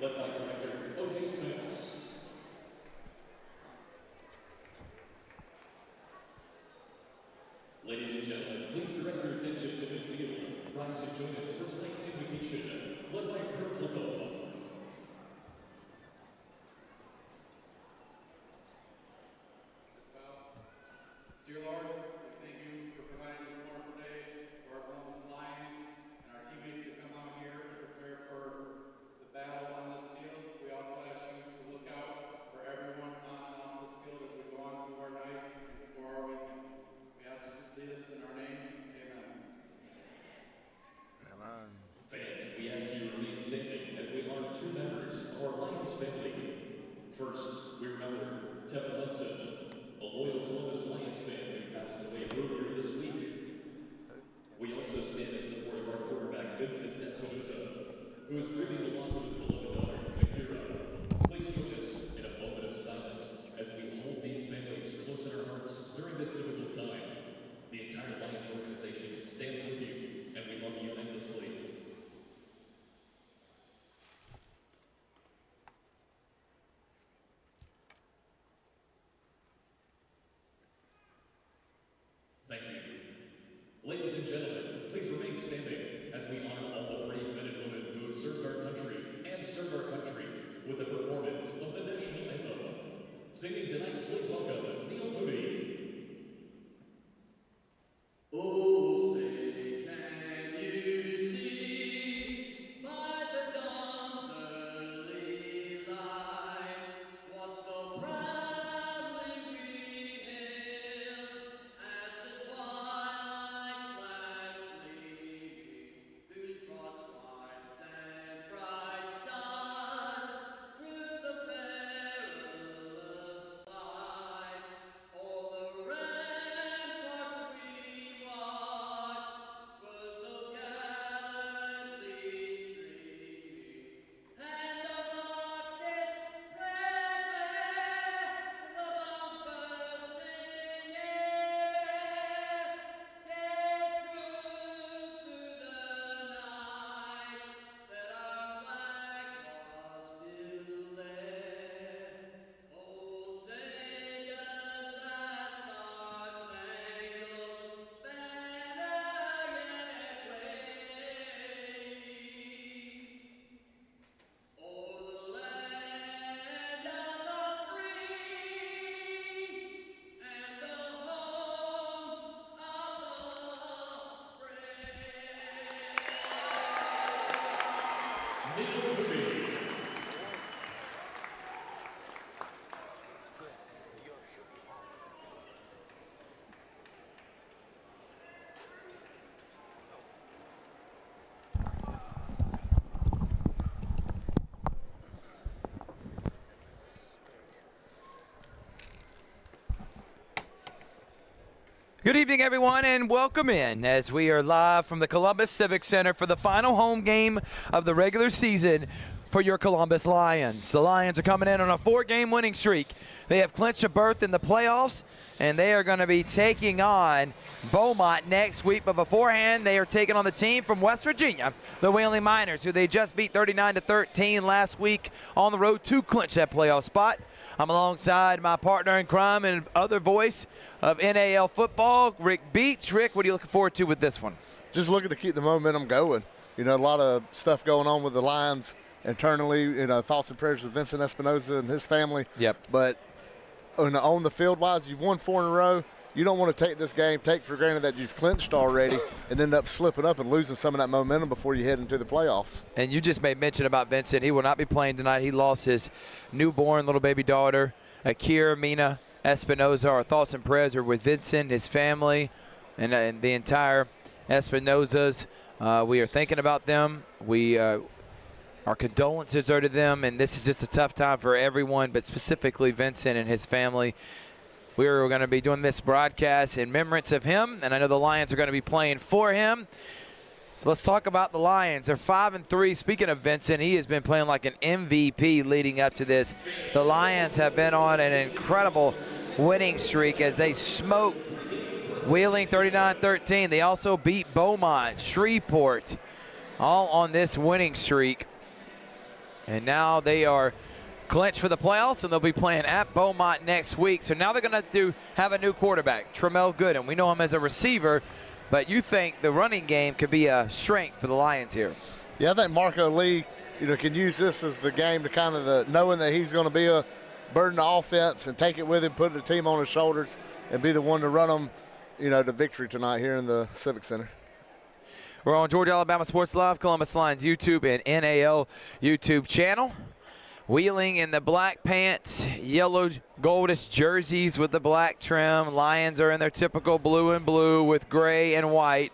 led by Director O.J. Smith. Ladies and gentlemen, please direct your attention to midfield. Rise and join us for tonight's invocation, led by Pregame. Dear Lord, we thank you for providing this wonderful day for our Columbus Lions and our teammates that come out here to prepare for the battle on this field. We also ask you to look out for everyone on and off this field as we go on through our night and before our weekend. We ask you to lead us in our name. Amen. Amen. Fans, we ask you to remain standing as we honor two members of our Lions family. First, we remember Tevin Hudson, a loyal Columbus Lions fan who passed away earlier this week. We also stand in support of our quarterback, Vincent Espinosa, who is grieving the loss of his beloved daughter, Akira. Please join us in a moment of silence as we hold these families close in our hearts during this difficult time. The entire Lions organization stands with you, and we love you endlessly. Thank you. Ladies and gentlemen, please remain standing as we honor all the brave men and women who have served our country and serve our country with the performance of the national anthem. Singing tonight, please welcome Neil Moody. Oh, say, can you see by the dawn's early light what so proudly we hailed at the twilight's last gleaming, whose broad stripes and bright stars through the perilous fight o'er the ramparts we watched were so gallantly streaming, and the rocket's red glare, the bombs bursting in air, gave proof through the night that our flag was still there. Oh, say does that star-spangled banner yet wave o'er the land of the free and the home of the brave? Neil Moody. Good evening, everyone, and welcome in as we are live from the Columbus Civic Center for the final home game of the regular season for your Columbus Lions. The Lions are coming in on a 4-game winning streak. They have clinched a berth in the playoffs, and they are going to be taking on Beaumont next week. But beforehand, they are taking on the team from West Virginia, the Wheeling Miners, who they just beat 39-13 last week on the road to clinch that playoff spot. I'm alongside my partner in crime and other voice of NAL football, Rick Beach. Rick, what are you looking forward to with this one? Just looking to keep the momentum going. You know, a lot of stuff going on with the Lions internally. You know, thoughts and prayers with Vincent Espinosa and his family. Yep. But on the field-wise, you've won 4 in a row. You don't want to take this game, take for granted that you've clinched already, and end up slipping up and losing some of that momentum before you head into the playoffs. And you just made mention about Vincent. He will not be playing tonight. He lost his newborn little baby daughter, Akira Mina Espinosa. Our thoughts and prayers are with Vincent, his family, and the entire Espinosas. We are thinking about them. Our condolences are to them, and this is just a tough time for everyone, but specifically Vincent and his family. We're going to be doing this broadcast in remembrance of him, and I know the Lions are going to be playing for him. So let's talk about the Lions. They're 5-3. Speaking of Vincent, he has been playing like an MVP leading up to this. The Lions have been on an incredible winning streak as they smoked Wheeling 39-13. They also beat Beaumont, Shreveport, all on this winning streak. And now they are clinched for the playoffs, and they'll be playing at Beaumont next week. So now they're going to have a new quarterback, Tramel Gooden. We know him as a receiver, but you think the running game could be a strength for the Lions here? Yeah, I think Marco Lee, can use this as the game to kind of knowing that he's going to be a burden the offense and take it with him, put the team on his shoulders, and be the one to run them, to victory tonight here in the Civic Center. We're on Georgia Alabama Sports Live, Columbus Lions YouTube and NAL YouTube channel. Wheeling in the black pants, yellow goldish jerseys with the black trim. Lions are in their typical blue and blue with gray and white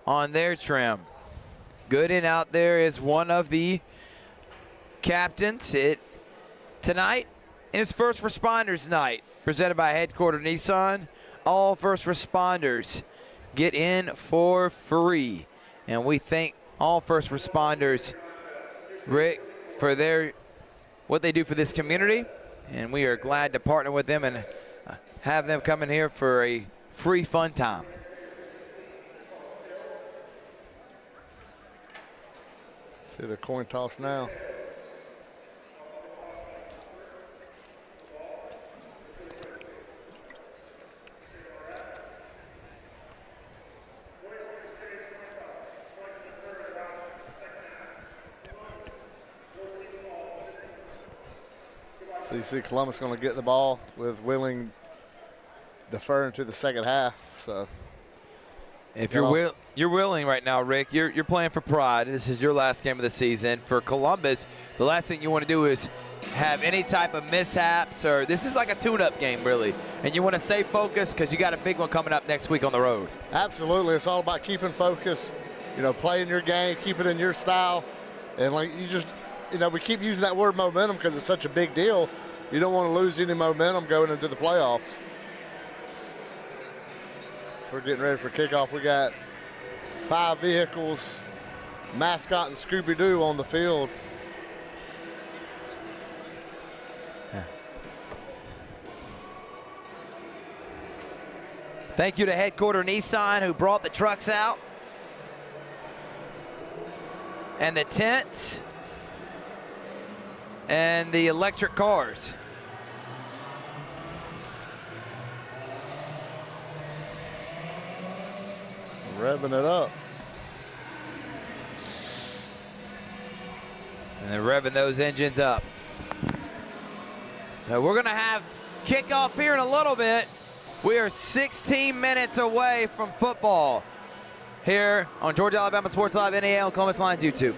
on their trim. Gooden out there is one of the captains. Tonight is First Responders Night, presented by Headquarter Nissan. All first responders get in for free. And we thank all first responders, Rick, for what they do for this community. And we are glad to partner with them and have them come in here for a free fun time. See the coin toss now. So you see Columbus going to get the ball with Wheeling deferring to the second half. So if you're willing right now, Rick, you're playing for pride. This is your last game of the season. For Columbus, the last thing you want to do is have any type of mishaps, or this is like a tune-up game, really. And you want to stay focused because you got a big one coming up next week on the road. Absolutely. It's all about keeping focus, playing your game, keep it in your style. And we keep using that word momentum because it's such a big deal. You don't want to lose any momentum going into the playoffs. We're getting ready for kickoff. We got 5 vehicles, mascot and Scooby-Doo on the field. Thank you to Headquarter Nissan who brought the trucks out and the tents and the electric cars. Revving it up. And they're revving those engines up. So we're going to have kickoff here in a little bit. We are 16 minutes away from football here on Georgia Alabama Sports Live, NAL, Columbus Lions YouTube.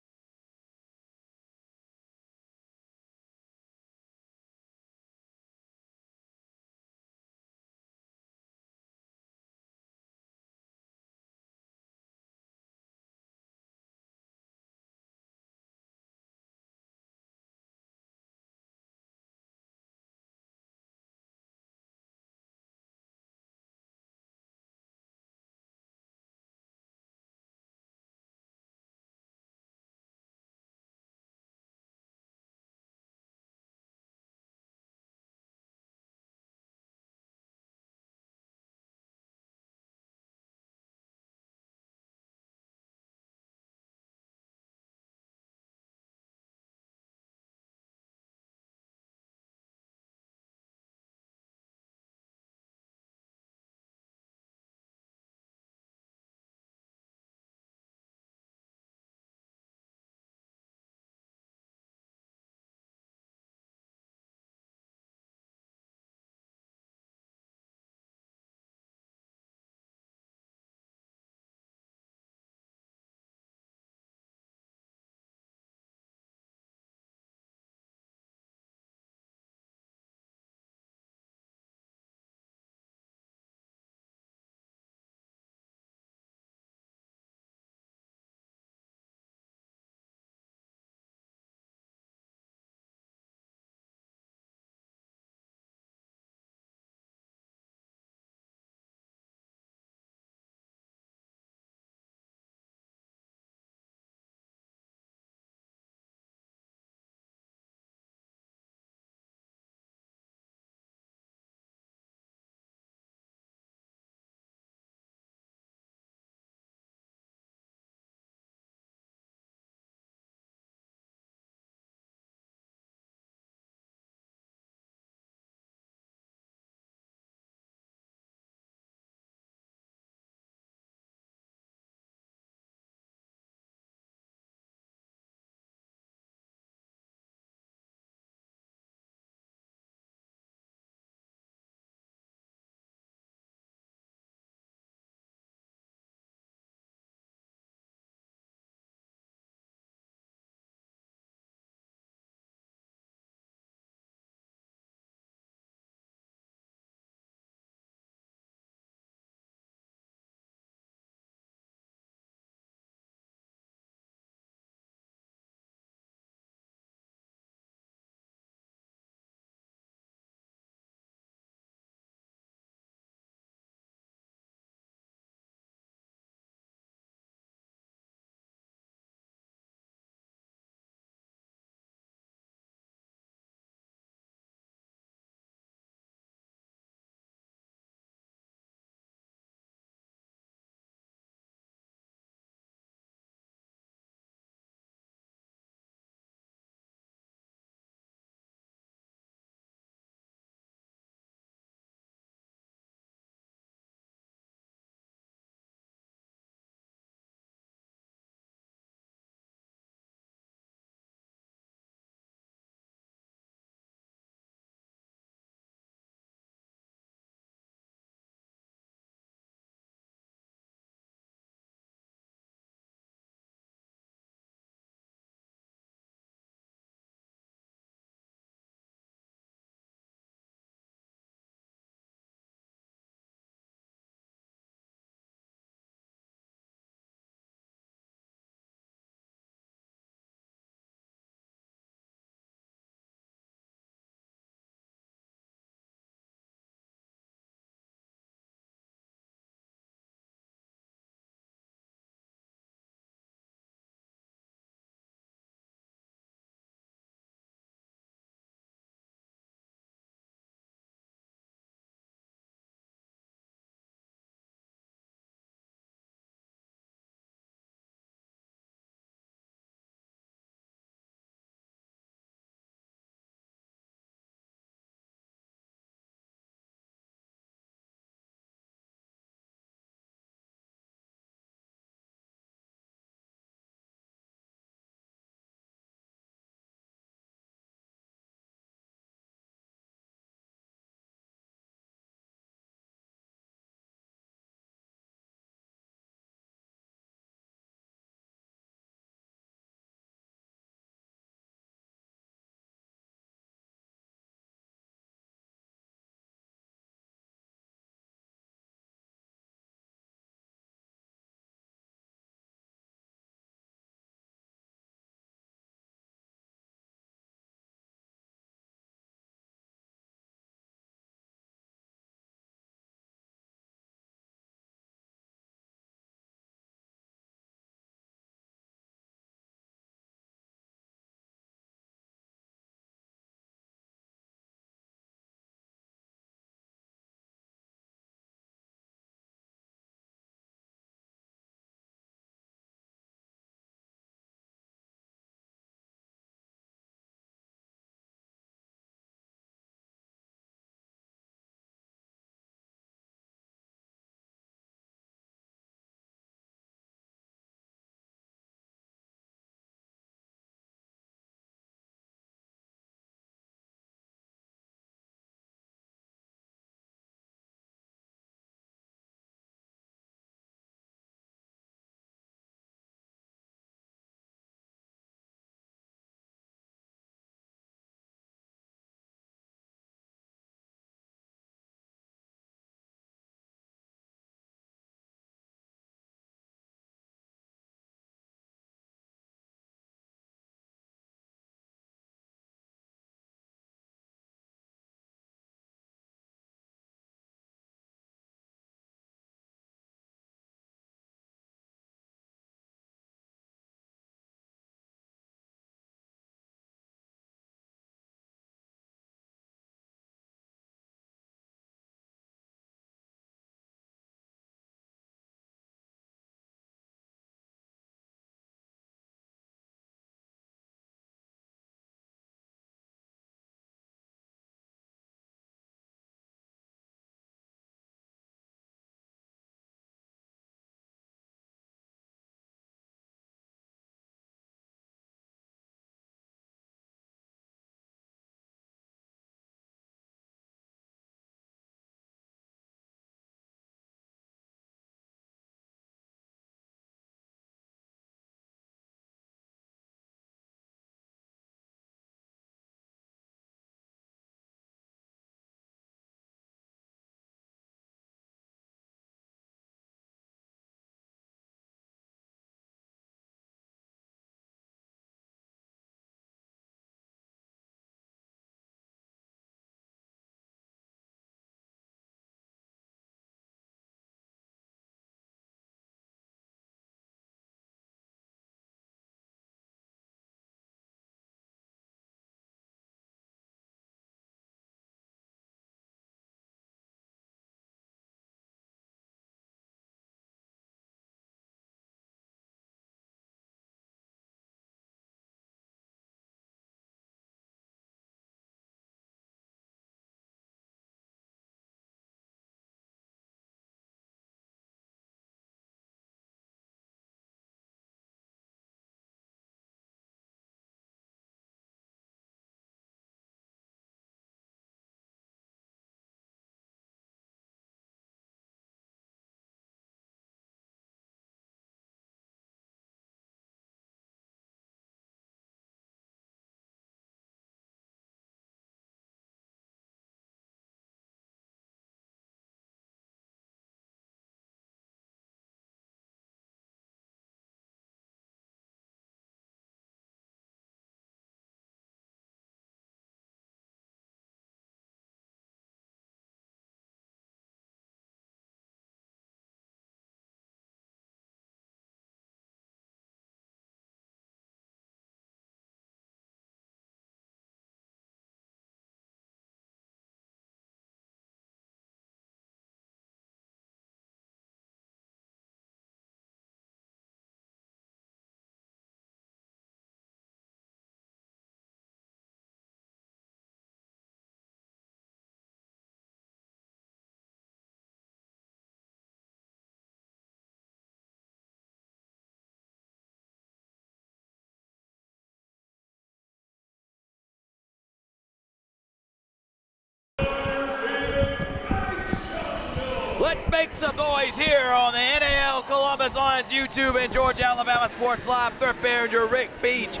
make some noise here on the NAL Columbus Lions YouTube and Georgia Alabama Sports Live. Third manager Rick Beach.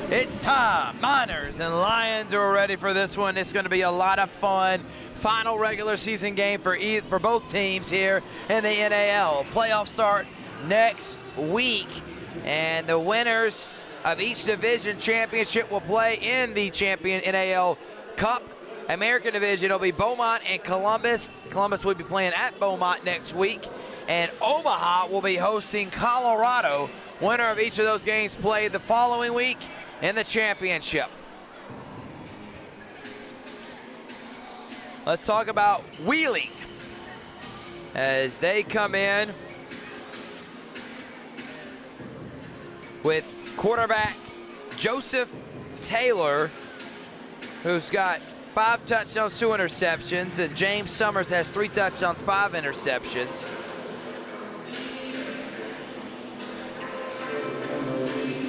It's time. Miners and Lions are ready for this one. It's going to be a lot of fun. Final regular season game for both teams here in the NAL. Playoffs start next week, and the winners of each division championship will play in the champion NAL Cup. American division will be Beaumont and Columbus. Columbus will be playing at Beaumont next week, and Omaha will be hosting Colorado. Winner of each of those games play the following week in the championship. Let's talk about Wheeling as they come in with quarterback Joseph Taylor, who's got 5 touchdowns, 2 interceptions, and James Summers has 3 touchdowns, 5 interceptions.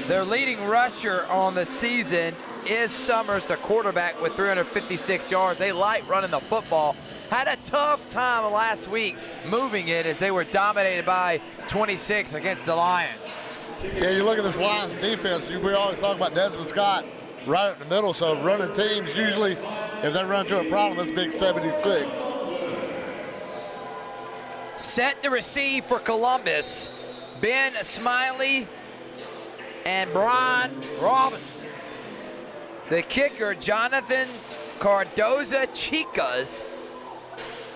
Their leading rusher on the season is Summers, the quarterback, with 356 yards. They like running the football. Had a tough time last week moving it as they were dominated by 26 against the Lions. Yeah, you look at this Lions defense, we always talk about Desmond Scott right up the middle, so running teams usually, if they run into a problem, it's big 76. Set to receive for Columbus, Ben Smiley and Brian Robinson. The kicker, Jonathan Cardoza Chicas,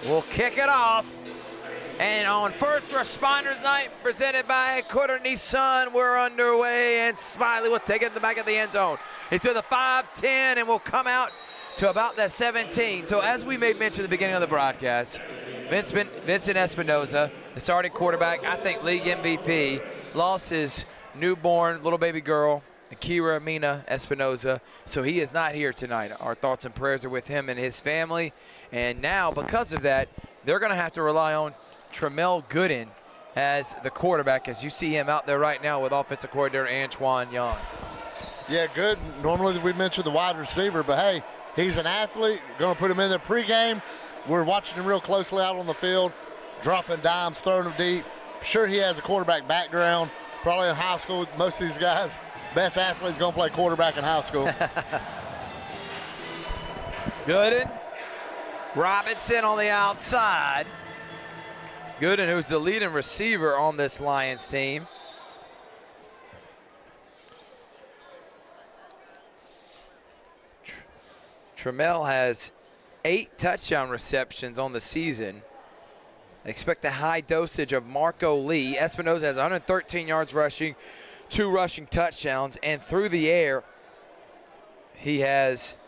will kick it off. And on First Responders Night, presented by Quarter Nissan, we're underway, and Smiley will take it to the back of the end zone. It's to the 5-10 and will come out to about the 17. So as we made mention at the beginning of the broadcast, Vincent Espinoza, the starting quarterback, I think league MVP, lost his newborn little baby girl, Akira Mina Espinoza, so he is not here tonight. Our thoughts and prayers are with him and his family. And now, because of that, they're going to have to rely on Tramel Gooden as the quarterback, as you see him out there right now with offensive coordinator Antoine Young. Yeah, good. Normally we mention the wide receiver, but hey, he's an athlete. Going to put him in the pregame. We're watching him real closely out on the field, dropping dimes, throwing them deep. Sure, he has a quarterback background. Probably in high school, most of these guys, best athlete's going to play quarterback in high school. Gooden, Robinson on the outside. Gooden, who's the leading receiver on this Lions team. Tramel has 8 touchdown receptions on the season. Expect a high dosage of Marco Lee. Espinoza has 113 yards rushing, 2 rushing touchdowns, and through the air, he has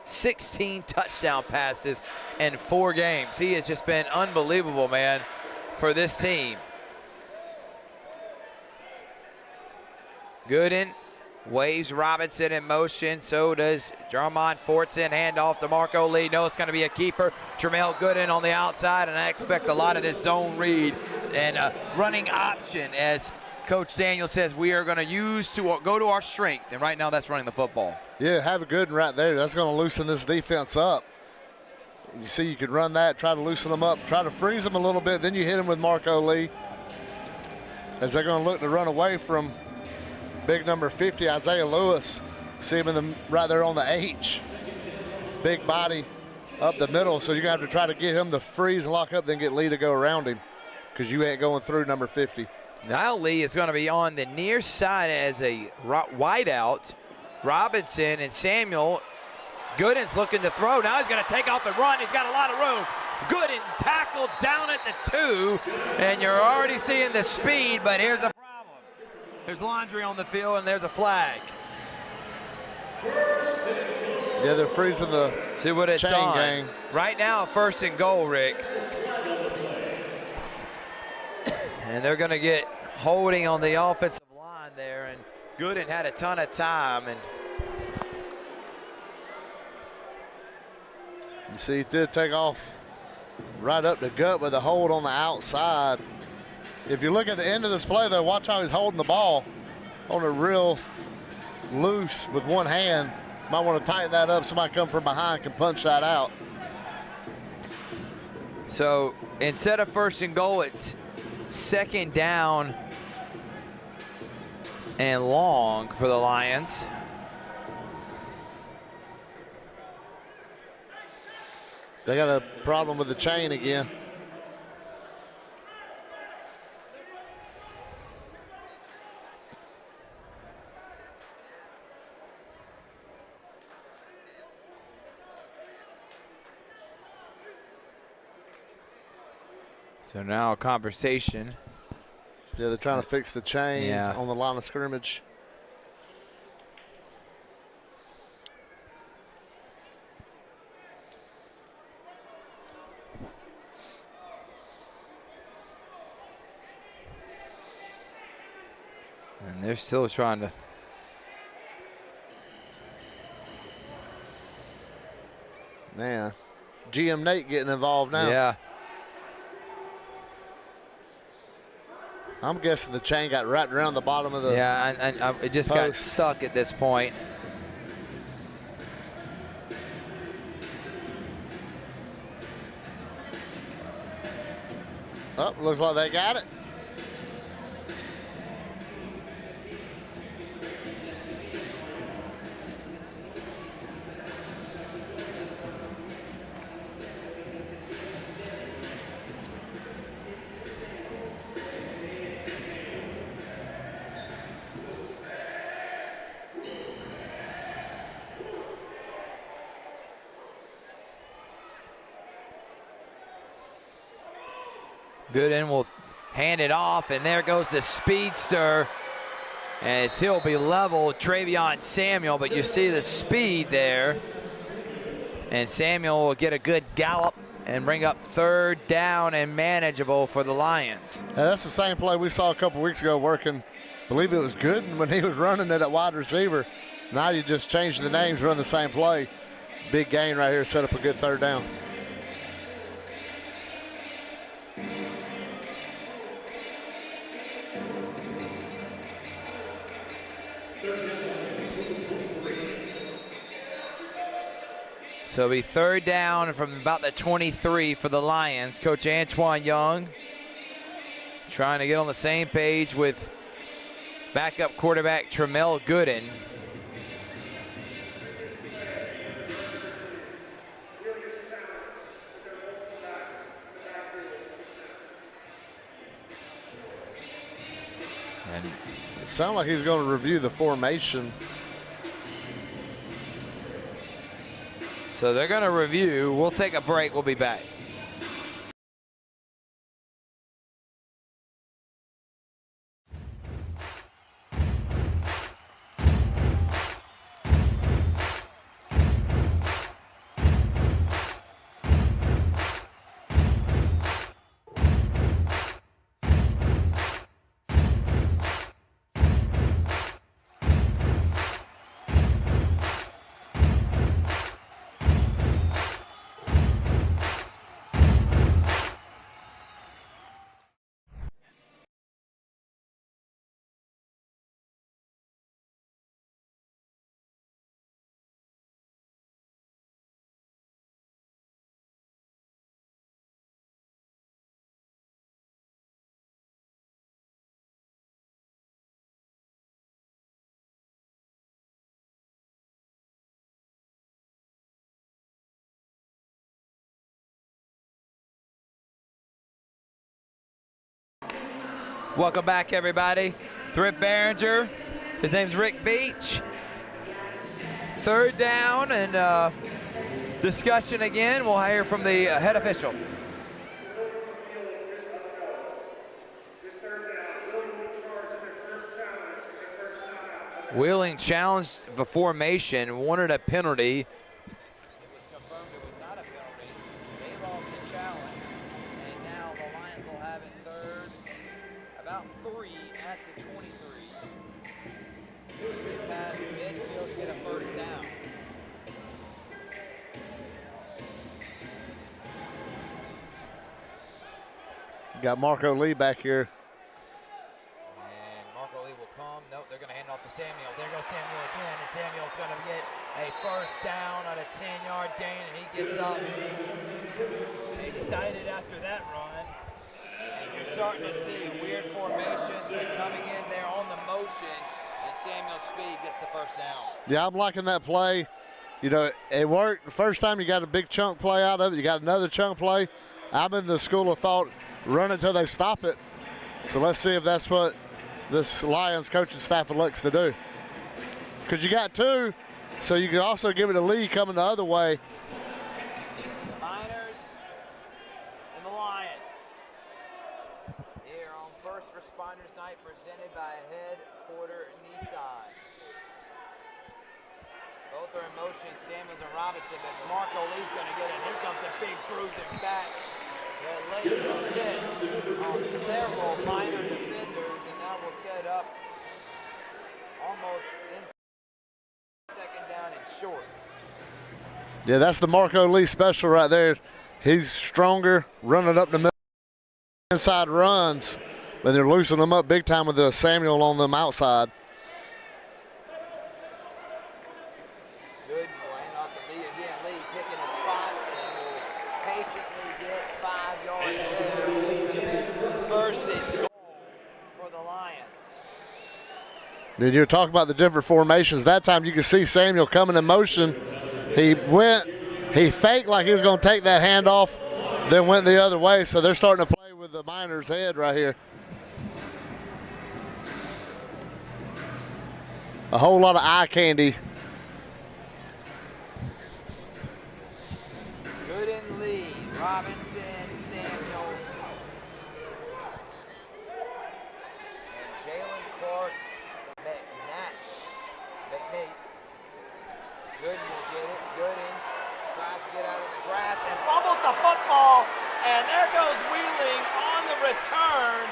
16 touchdown passes in 4 games. He has just been unbelievable, man, for this team. Gooden waves Robinson in motion. So does Jarmon Fortson. Handoff to Marco Lee. No, it's going to be a keeper. Tramel Gooden on the outside, and I expect a lot of this zone read and running option, as Coach Daniel says we are going to use to go to our strength, and right now that's running the football. Yeah, have a good one right there. That's going to loosen this defense up. You see, you could run that, try to loosen them up, try to freeze them a little bit, then you hit them with Marco Lee, as they're going to look to run away from big number 50, Isaiah Lewis. See him right there on the H. Big body up the middle, so you're going to have to try to get him to freeze and lock up, then get Lee to go around him, because you ain't going through number 50. Now Lee is going to be on the near side as a wideout. Robinson and Samuel. Gooden's looking to throw. Now he's going to take off and run. He's got a lot of room. Gooden tackled down at the 2, and you're already seeing the speed, but here's a problem. There's laundry on the field, and there's a flag. Yeah, they're freezing the See what it's chain on. gang. Right now, 1st and goal, Rick. And they're going to get holding on the offensive line there, and Gooden had a ton of time. And you see, he did take off right up the gut with a hold on the outside. If you look at the end of this play, though, watch how he's holding the ball on it real loose with one hand. Might want to tighten that up. Somebody come from behind can punch that out. So instead of 1st and goal, it's 2nd down and long for the Lions. They got a problem with the chain again. So now a conversation. Yeah, they're trying to fix the chain Yeah. on the line of scrimmage. And they're still trying to. Man, GM Nate getting involved now. Yeah. I'm guessing the chain got wrapped around the bottom of the Yeah, and it just got post. stuck at this point. Oh, looks like they got it. Gooden will hand it off, and there goes the speedster. And he'll be level, Travion Samuel, but you see the speed there. And Samuel will get a good gallop and bring up 3rd down and manageable for the Lions. Yeah, that's the same play we saw a couple weeks ago working. I believe it was Gooden when he was running it at wide receiver. Now you just change the names, run the same play. Big gain right here, set up a good 3rd down. So it'll be 3rd down from about the 23 for the Lions. Coach Antoine Young trying to get on the same page with backup quarterback Tremel Gooden. And It sounds like he's going to review the formation. so they're going to review. We'll take a break. We'll be back. Welcome back, everybody. Thrift Behringer. His name's Rick Beach. 3rd down and discussion again. We'll hear from the head official. Wheeling challenged the formation, wanted a penalty. It was confirmed it was not a penalty. They lost the challenge, and now the Lions will have it 3rd, about 3 at the 23. They pass midfield to get a 1st down. Got Marco Lee back here. And Marco Lee will come. Nope, they're going going to hand off to Samuel. There goes Samuel again, and Samuel's going to get a first down on a 10-yard gain, and he gets up excited after that run. And you're starting to see weird formations, but coming in there on the motion, and Samuel's speed gets the first down. Yeah, I'm liking that play. You know, it worked. The first time you got a big chunk play out of it, you got another chunk play. I'm in the school of thought, run until they stop it. So let's see if that's what this Lions coaching staff elects to do. Because you got two, so you can also give it a lead coming the other way. The Miners and the Lions here on First Responders Night, presented by Headquarter Nissan. Both are in motion, Samuels and Robinson, but Marco Lee's going to get it. Here comes a big bruising back that lays a hit on several Miner defenders, and that will set up almost in second down and short. Yeah, that's the Marco Lee special right there. He's stronger, running up the middle, inside runs, but they're loosening them up big time with the Samuel on them outside. Good, laying off to Lee again. Lee picking his spots and will patiently get 5 yards there. It's going to be first and goal for the Lions. Then you're talking about the different formations. That time you can see Samuel coming in motion. He faked like he was going to take that handoff, then went the other way. So they're starting to play with the Miners' head right here. A whole lot of eye candy. Good and Lee, Robinson, Samuels, and Jalen Clark, McNate. Gooden will get it. Gooden tries to get out of the grass and fumbles the football. And there goes Wheeling on the return.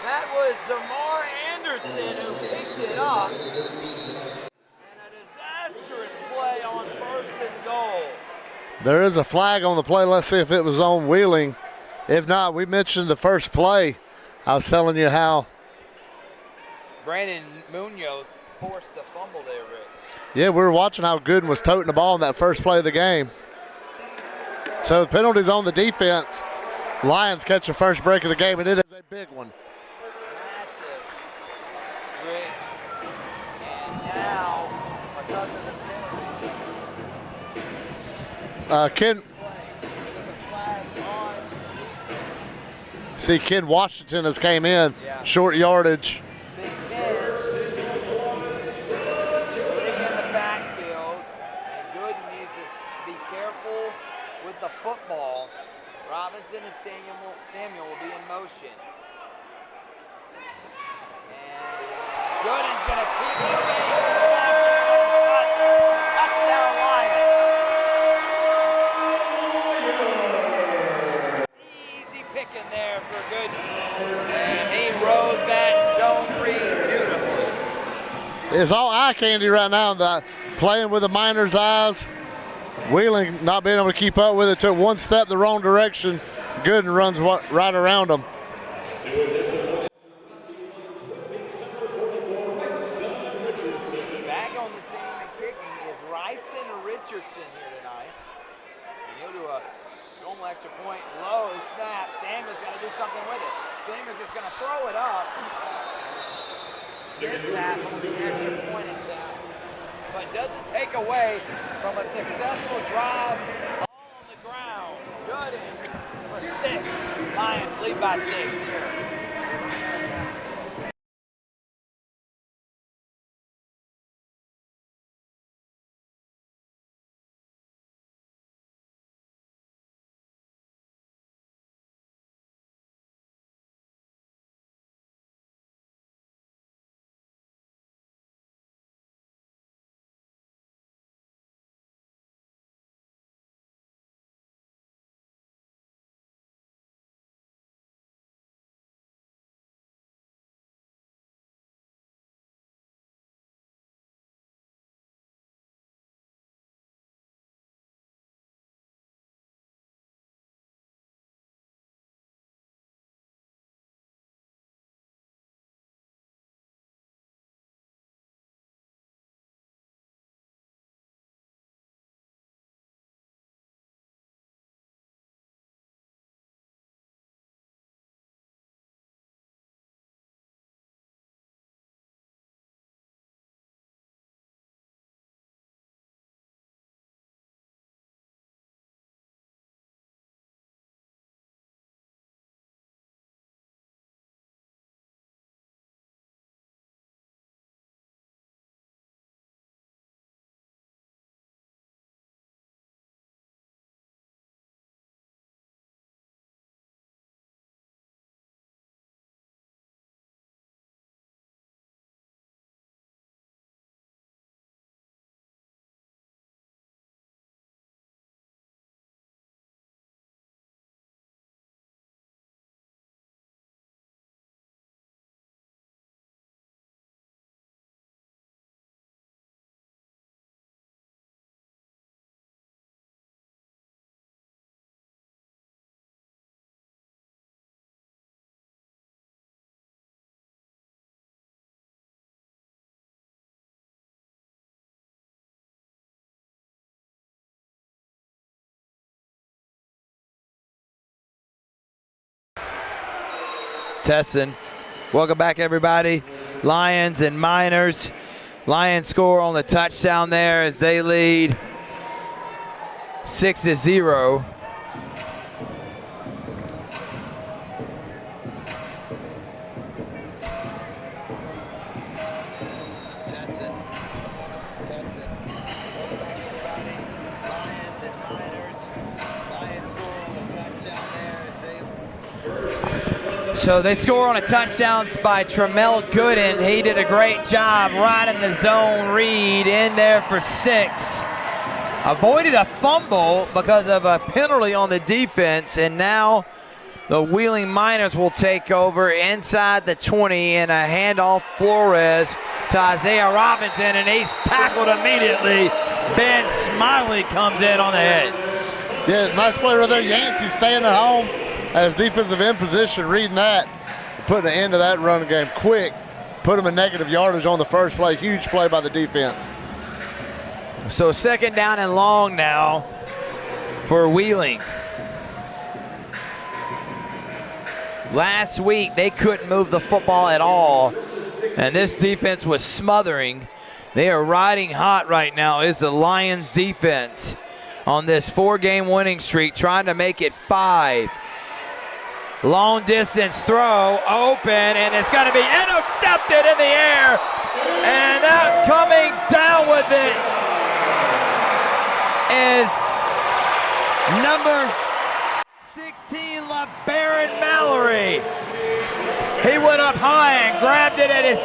That was Zamar Anderson who picked it up. And a disastrous play on first and goal. There is a flag on the play. Let's see if it was on Wheeling. If not, we mentioned the first play. I was telling you how Brandon Munoz forced the fumble there, Rick. Yeah, we were watching how Gooden was toting the ball in that first play of the game. So the penalty's on the defense. Lions catch the first break of the game, and it is a big one. Massive, Rick. And now, because of the penalty, Ken Washington has came in, short yardage. Football. Robinson and Samuel will be in motion. And Gooden's going to keep moving. Touchdown Lions. Easy picking there for Gooden. And he rode that zone read beautifully. It's all eye candy right now. Playing with the Miners' eyes. Wheeling not being able to keep up with it, took one step the wrong direction. Gooden runs right around him. Back on the team and kicking is Ryson Richardson here tonight. And he'll do a normal extra point, low snap. Samuel's going to do something with it. Samuel's just going to throw it up. This snap on the extra point itself. But doesn't take away from a successful drive all on the ground. Good for 6. Lions lead by 6 here. Tesson. Welcome back, everybody. Lions and Miners. Lions score on the touchdown there as they lead 6-0. So they score on a touchdown by Tramel Gooden. He did a great job right in the zone read in there for 6. Avoided a fumble because of a penalty on the defense, and now the Wheeling Miners will take over inside the 20 and a handoff Flores to Isaiah Robinson, and he's tackled immediately. Ben Smiley comes in on the head. Yeah, nice play right there. Yancey staying at home as defensive end position, reading that, putting an end to that running game quick. Put him in negative yardage on the first play. Huge play by the defense. So 2nd down and long now for Wheeling. Last week they couldn't move the football at all, and this defense was smothering. They are riding hot right now is the Lions defense on this 4-game winning streak, trying to make it 5. Long distance throw, open, and it's going to be intercepted in the air. And that coming down with it is number 16, LeBaron Mallory. He went up high and grabbed it at his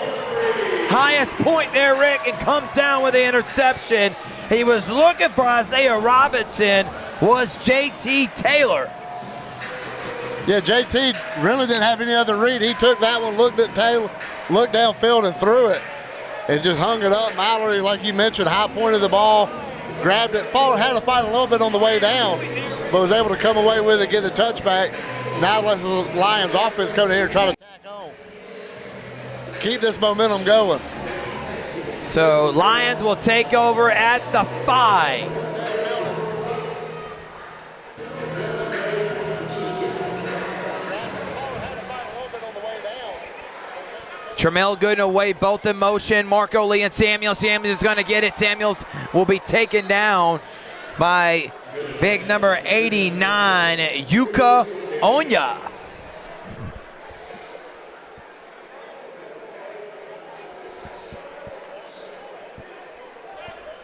highest point there, Rick, and comes down with the interception. He was looking for Isaiah Robinson, was J.T. Taylor. Yeah, JT really didn't have any other read. He took that one, looked at Taylor, looked downfield and threw it, and just hung it up. Mallory, like you mentioned, high point of the ball, grabbed it, had to fight a little bit on the way down, but was able to come away with it, get the touchback. Now let's the Lions offense come in here and try to tack on. Keep this momentum going. So Lions will take over at the 5. Tramel Gooden away, both in motion. Marco Lee and Samuels. Samuels is going to get it. Samuels will be taken down by big number 89, Yuka Onya.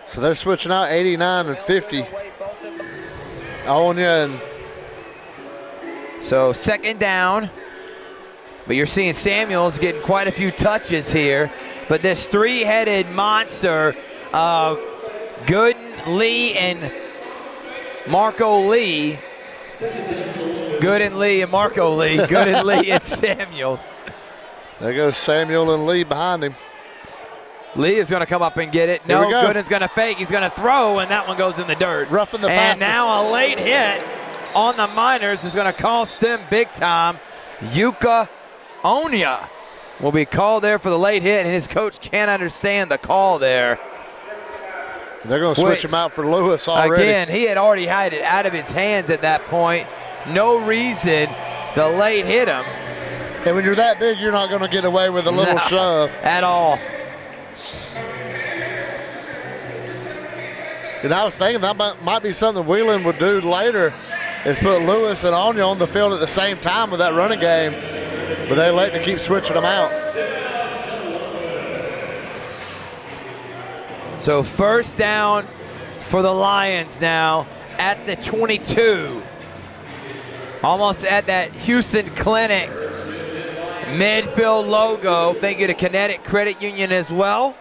So they're switching out 89 and 50. Onya and so 2nd down. But you're seeing Samuels getting quite a few touches here. But this 3-headed monster of Gooden, Lee, and Marco Lee. Gooden, Lee, and Marco Lee. Gooden, Lee, and Samuels. There goes Samuel and Lee behind him. Lee is going to come up and get it. No, Gooden's going to fake. He's going to throw, and that one goes in the dirt. Roughing the passer. And now a late hit on the Miners is going to cost them big time. Yuka Onya will be called there for the late hit, and his coach can't understand the call there. They're going to switch him out for Lewis already. Again, he had already had it out of his hands at that point. No reason to late hit him. And when you're that big, you're not going to get away with a little shove. At all. And I was thinking that might be something Wheeling would do later, is put Lewis and Onya on the field at the same time with that running game. But they elect to keep switching them out. So 1st down for the Lions now at the 22. Almost at that Houston Clinic midfield logo. Thank you to Kinetic Credit Union as well.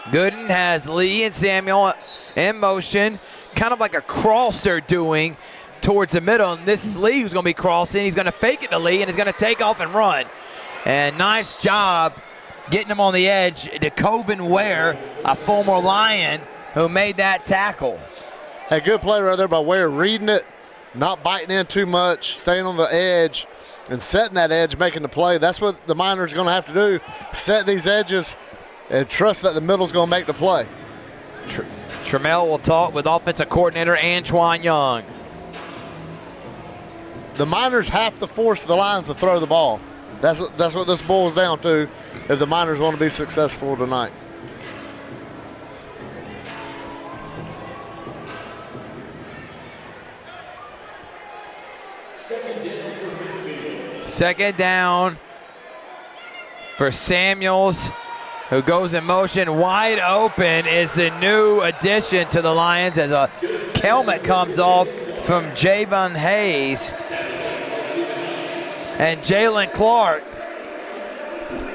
Gooden has Lee and Samuel in motion, kind of like a cross they're doing towards the middle, and this is Lee who's going to be crossing. He's going to fake it to Lee, and he's going to take off and run. And nice job getting him on the edge to Coven Ware, a former Lion who made that tackle. Hey, good play right there by Ware, reading it, not biting in too much, staying on the edge and setting that edge, making the play. That's what the Miners are going to have to do, set these edges and trust that the middle's going to make the play. Tramel will talk with offensive coordinator Antoine Young. the Miners have to force the Lions to throw the ball. That's what this boils down to if the Miners want to be successful tonight. Second down for Samuels, who goes in motion. Wide open is the new addition to the Lions as a helmet comes off from Javon Hayes. And Jalen Clark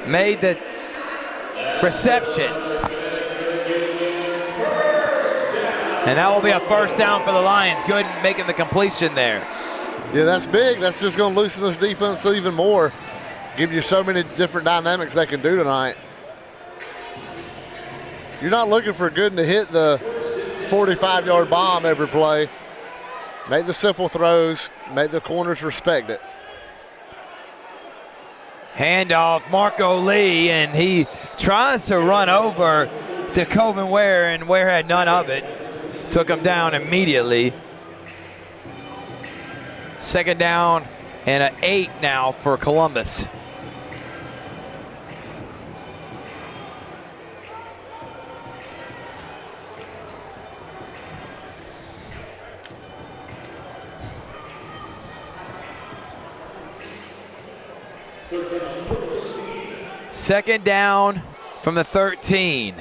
made the reception. And that will be a first down for the Lions. Good making the completion there. Yeah, that's big. That's just going to loosen this defense even more. Give you so many different dynamics they can do tonight. You're not looking for Gooden to hit the 45-yard bomb every play. Make the simple throws. Make the corners respect it. Handoff, Marco Lee, and he tries to run over to Coven Ware, and Ware had none of it. Took him down immediately. Second down and an 8 now for Columbus. Second down from the 13.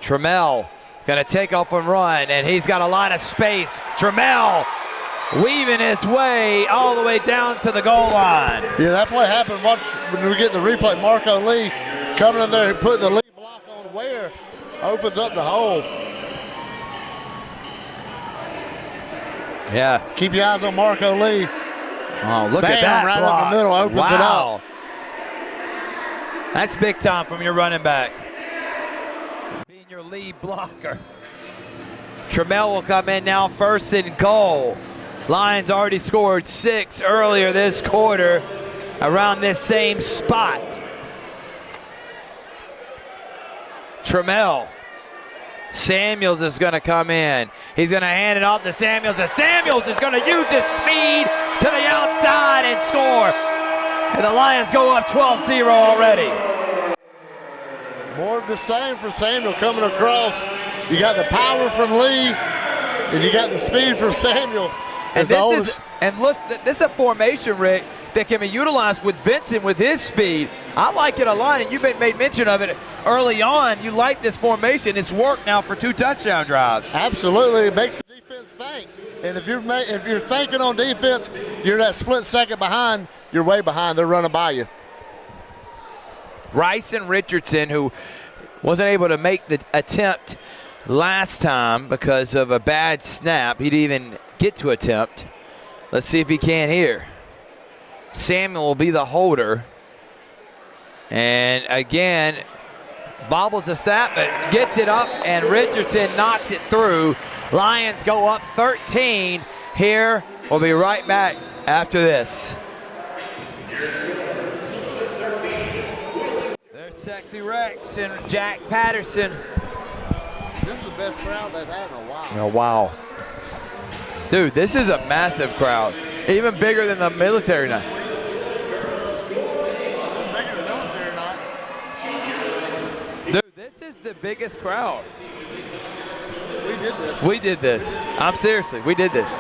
Trammell gonna take off and run, and he's got a lot of space. Trammell weaving his way all the way down to the goal line. Yeah, that play happened. Watch when we get the replay. Marco Lee coming in there and putting the lead block on Ware, opens up the hole. Yeah. Keep your eyes on Marco Lee. Oh, look Bam, at that right block. up the middle, opens it up. That's big time from your running back. Being your lead blocker. Trammell will come in now, first and goal. Lions already scored 6 earlier this quarter around this same spot. Trammell. Samuels is going to come in. He's going to hand it off to Samuels, and Samuels is going to use his speed to the outside and score. And the Lions go up 12-0 already. More of the same for Samuel coming across. You got the power from Lee, and you got the speed from Samuel. And this is a formation, Rick, that can be utilized with Vincent with his speed. I like it a lot, and you made mention of it early on. You like this formation. It's worked now for 2 touchdown drives. Absolutely. It makes the defense think. And if you're thinking on defense, you're that split second behind, you're way behind. They're running by you. Rice and Richardson, who wasn't able to make the attempt last time because of a bad snap. He didn't even get to attempt. Let's see if he can here. Samuel will be the holder. And again, bobbles the snap, but gets it up, and Richardson knocks it through. Lions go up 13 here. We'll be right back after this. There's Sexy Rex and Jack Patterson. This is the best crowd they've had in a while. Oh, wow. Dude, this is a massive crowd. Even bigger than the military night. Dude, this is the biggest crowd. We did this. We did this. I'm seriously, we did this.